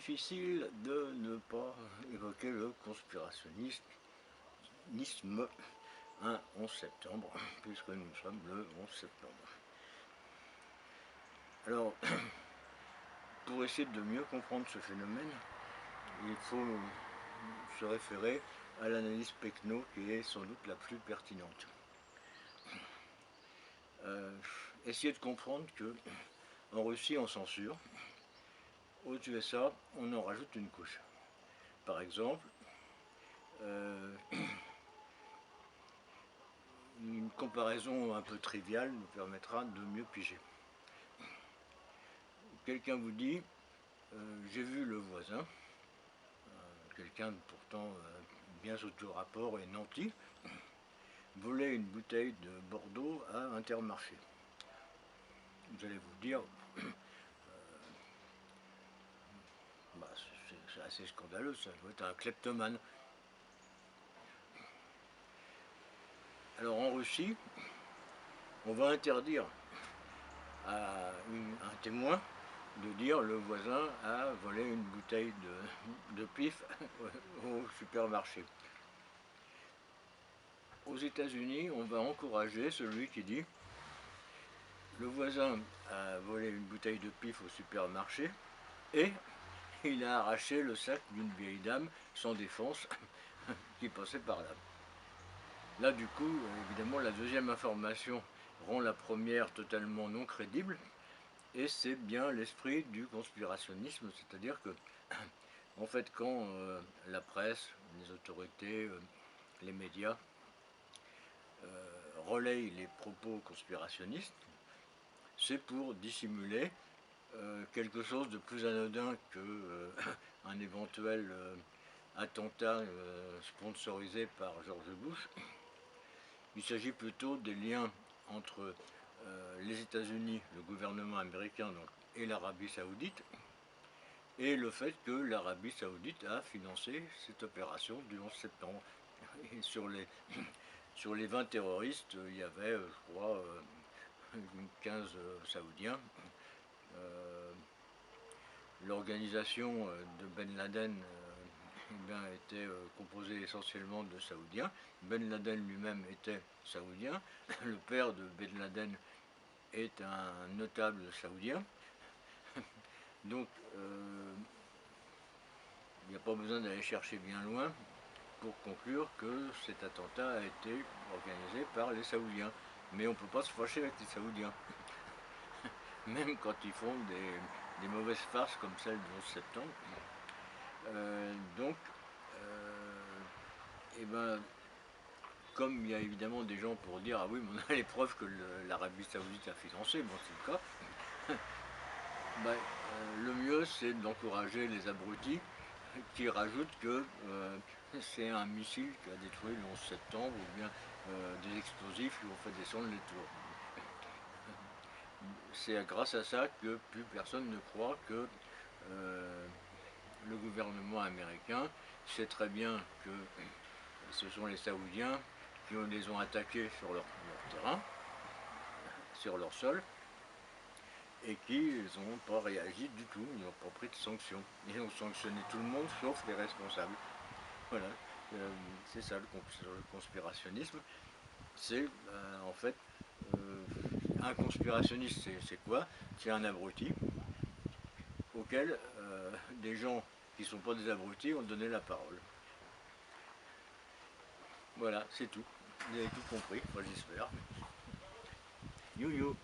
difficile de ne pas évoquer le conspirationnisme un 11 septembre, puisque nous sommes le 11 septembre. Alors, pour essayer de mieux comprendre ce phénomène, il faut se référer à l'analyse Pequeno qui est sans doute la plus pertinente. Essayer de comprendre que en Russie on censure, aux USA on en rajoute une couche. Par exemple, une comparaison un peu triviale nous permettra de mieux piger. Quelqu'un vous dit j'ai vu le voisin, quelqu'un pourtant bien sous tout rapport et nanti, voler une bouteille de Bordeaux à Intermarché. Vous allez vous dire, c'est assez scandaleux, ça doit être un kleptomane. Alors en Russie, on va interdire à un témoin de dire le voisin a volé une bouteille de pif au supermarché. Aux États-Unis, on va encourager celui qui dit le voisin a volé une bouteille de pif au supermarché et il a arraché le sac d'une vieille dame sans défense qui passait par là. Là, du coup, évidemment, la deuxième information rend la première totalement non crédible, et c'est bien l'esprit du conspirationnisme, c'est-à-dire que, en fait, quand la presse, les autorités, les médias relayent les propos conspirationnistes, c'est pour dissimuler quelque chose de plus anodin qu'un éventuel attentat sponsorisé par George Bush. Il s'agit plutôt des liens entre les États-Unis, le gouvernement américain donc, et l'Arabie Saoudite, et le fait que l'Arabie Saoudite a financé cette opération du 11 septembre. Et sur les 20 terroristes, il y avait, je crois, 15 Saoudiens. L'organisation de Ben Laden était composée essentiellement de Saoudiens. Ben Laden lui-même était saoudien. Le père de Ben Laden est un notable saoudien. Donc, il n'y a pas besoin d'aller chercher bien loin pour conclure que cet attentat a été organisé par les Saoudiens. Mais on ne peut pas se fâcher avec les Saoudiens. Même quand ils font des mauvaises farces comme celle du 11 septembre. Comme il y a évidemment des gens pour dire ah oui, mais on a les preuves que l'Arabie Saoudite a financé, bon c'est le cas, le mieux c'est d'encourager les abrutis qui rajoutent que c'est un missile qui a détruit le 11 septembre ou bien des explosifs qui ont fait descendre les tours. C'est grâce à ça que plus personne ne croit que le gouvernement américain sait très bien que ce sont les Saoudiens qui les ont attaqués sur leur terrain, sur leur sol, et qui n'ont pas réagi du tout, ils n'ont pas pris de sanctions. Ils ont sanctionné tout le monde sauf les responsables. Voilà, c'est ça le conspirationnisme. C'est en fait un conspirationniste, c'est quoi? C'est un abruti auquel des gens qui ne sont pas des abrutis ont donné la parole. Voilà, c'est tout. Vous avez tout compris, moi j'espère. You.